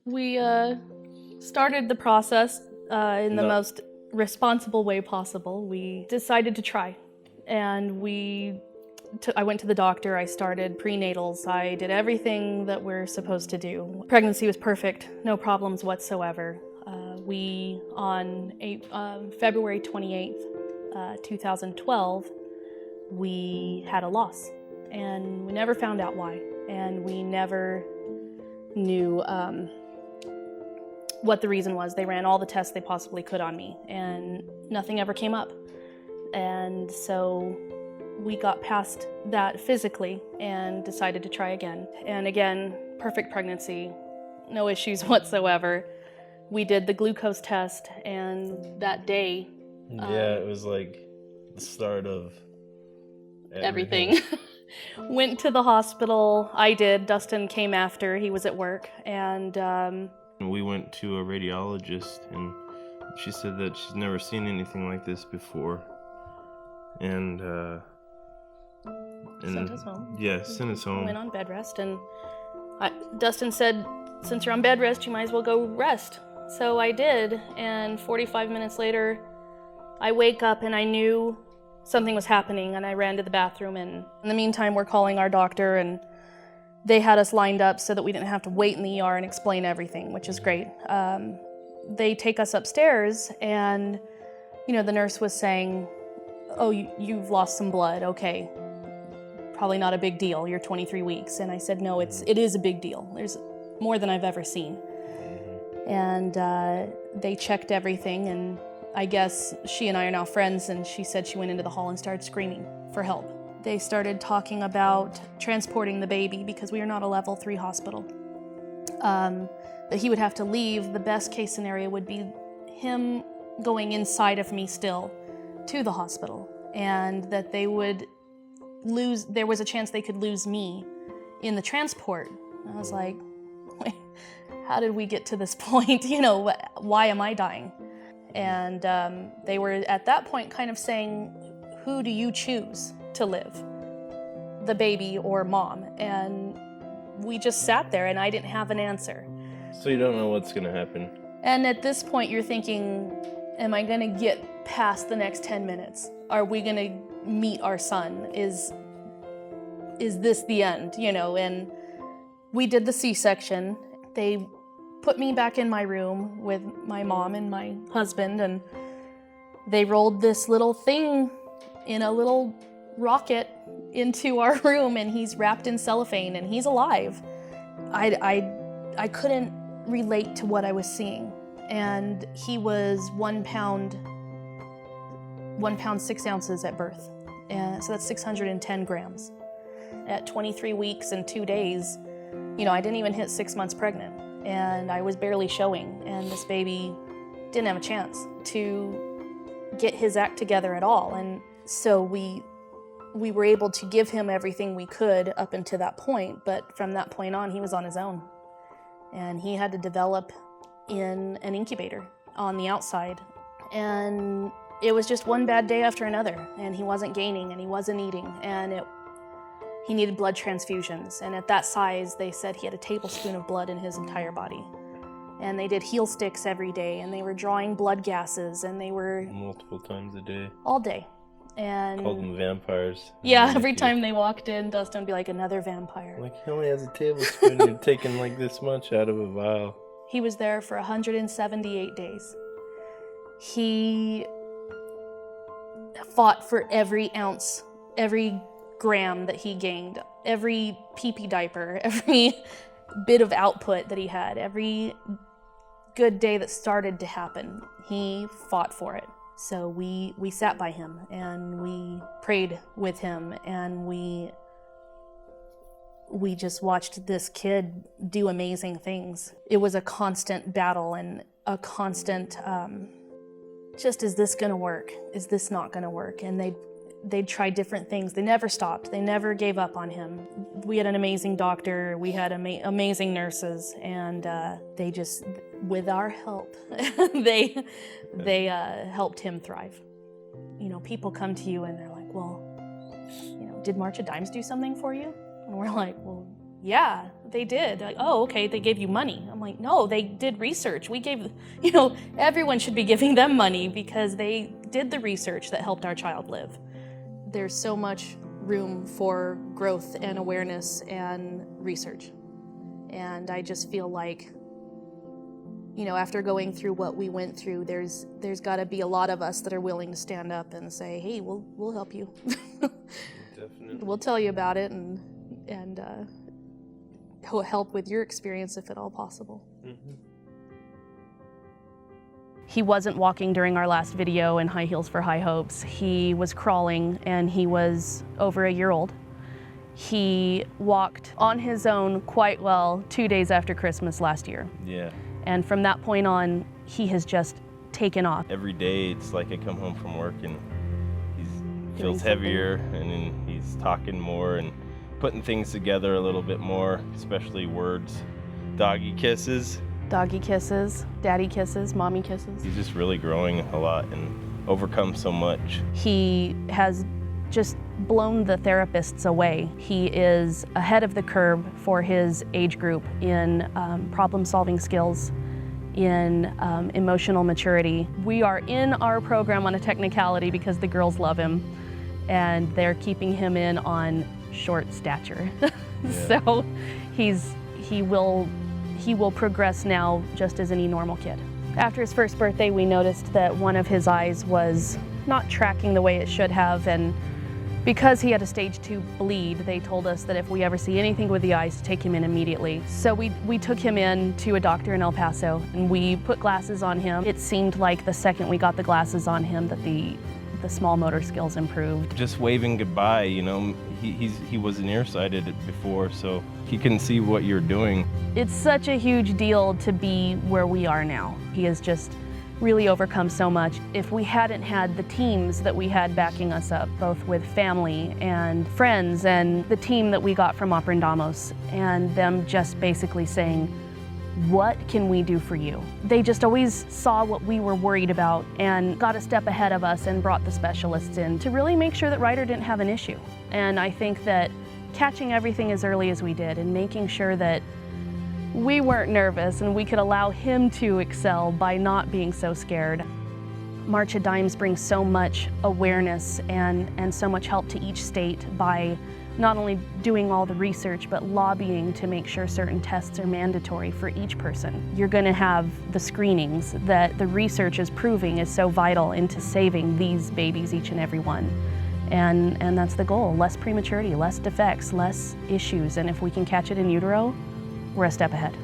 We started the process in the most responsible way possible. We decided to try, and I went to the doctor. I started prenatals. I did everything that we're supposed to do. Pregnancy was perfect, no problems whatsoever. On February 28th, 2012, we had a loss, and we never found out why, and we never knew what the reason was. They ran all the tests they possibly could on me, and nothing ever came up. And so we got past that physically and decided to try again. And again, perfect pregnancy, no issues whatsoever. We did the glucose test, and that day... it was like the start of everything. Went to the hospital. I did. Dustin came after. He was at work, and... we went to a radiologist, and she said that she's never seen anything like this before. And sent us home. Yeah, sent us home. Went on bed rest, and Dustin said, since you're on bed rest, you might as well go rest. So I did, and 45 minutes later, I wake up and I knew something was happening, and I ran to the bathroom, and in the meantime, we're calling our doctor, and they had us lined up so that we didn't have to wait in the ER and explain everything, which is great. They take us upstairs, and the nurse was saying, oh, you've lost some blood, okay. Probably not a big deal, you're 23 weeks. And I said, no, it is a big deal. There's more than I've ever seen. And they checked everything, and I guess she and I are now friends, and she said she went into the hall and started screaming for help. They started talking about transporting the baby because we are not a level 3 hospital. That he would have to leave. The best case scenario would be him going inside of me still to the hospital, and that there was a chance they could lose me in the transport. And I was like, wait, how did we get to this point? Why am I dying? And they were at that point kind of saying, who do you choose to live? The baby or mom? And we just sat there, and I didn't have an answer. So you don't know what's gonna happen. And at this point you're thinking, am I gonna get past the next 10 minutes? Are we gonna meet our son? Is this the end? And we did the C-section. They put me back in my room with my mom and my husband, and they rolled this little thing in a little rocket into our room, and he's wrapped in cellophane, and he's alive. I couldn't relate to what I was seeing, and he was 1 pound 6 ounces at birth, and so that's 610 grams. At 23 weeks and 2 days, I didn't even hit 6 months pregnant, and I was barely showing, and this baby didn't have a chance to get his act together at all. And so we were able to give him everything we could up until that point, but from that point on, he was on his own. And he had to develop in an incubator on the outside. And it was just one bad day after another, and he wasn't gaining, and he wasn't eating, and he needed blood transfusions. And at that size, they said he had a tablespoon of blood in his entire body. And they did heel sticks every day, and they were drawing blood gases, and they were... multiple times a day. All day. And called them vampires. Yeah, every time they walked in, Dustin would be like, another vampire. Like, he only has a tablespoon. You're taking like this much out of a vial. He was there for 178 days. He fought for every ounce, every gram that he gained, every pee-pee diaper, every bit of output that he had, every good day that started to happen, he fought for it. So we sat by him, and we prayed with him, and we just watched this kid do amazing things. It was a constant battle and a constant, just, is this gonna work? Is this not gonna work? And they'd try different things. They never stopped. They never gave up on him. We had an amazing doctor. We had amazing nurses, and they just, with our help, they helped him thrive. People come to you and they're like, well, did March of Dimes do something for you? And we're like, well, yeah, they did. Like, oh, okay, they gave you money. I'm like, no, they did research. We gave, everyone should be giving them money because they did the research that helped our child live. There's so much room for growth and awareness and research. And I just feel like, after going through what we went through, there's got to be a lot of us that are willing to stand up and say, hey, we'll help you. Definitely. We'll tell you about it and help with your experience if at all possible. Mm-hmm. He wasn't walking during our last video in high heels for high hopes. He was crawling, and he was over a year old. He walked on his own quite well 2 days after Christmas last year. Yeah. And from that point on, he has just taken off. Every day it's like I come home from work and he feels heavier, and then he's talking more and putting things together a little bit more, especially words. Doggy kisses. Doggy kisses, daddy kisses, mommy kisses. He's just really growing a lot and overcome so much. He has just blown the therapists away. He is ahead of the curve for his age group in problem-solving skills, in emotional maturity. We are in our program on a technicality because the girls love him, and they're keeping him in on short stature. Yeah. So he will progress now just as any normal kid. After his first birthday, we noticed that one of his eyes was not tracking the way it should have, and because he had a stage 2 bleed, they told us that if we ever see anything with the eyes, to take him in immediately. So we took him in to a doctor in El Paso, and we put glasses on him. It seemed like the second we got the glasses on him that the small motor skills improved. Just waving goodbye, he was nearsighted before, so he can see what you're doing. It's such a huge deal to be where we are now. He has just really overcome so much. If we hadn't had the teams that we had backing us up, both with family and friends, and the team that we got from Aprendamos, and them just basically saying, what can we do for you? They just always saw what we were worried about and got a step ahead of us and brought the specialists in to really make sure that Ryder didn't have an issue. And I think that catching everything as early as we did and making sure that we weren't nervous and we could allow him to excel by not being so scared. March of Dimes brings so much awareness and so much help to each state by not only doing all the research, but lobbying to make sure certain tests are mandatory for each person. You're going to have the screenings that the research is proving is so vital into saving these babies, each and every one. And that's the goal, less prematurity, less defects, less issues, and if we can catch it in utero, we're a step ahead.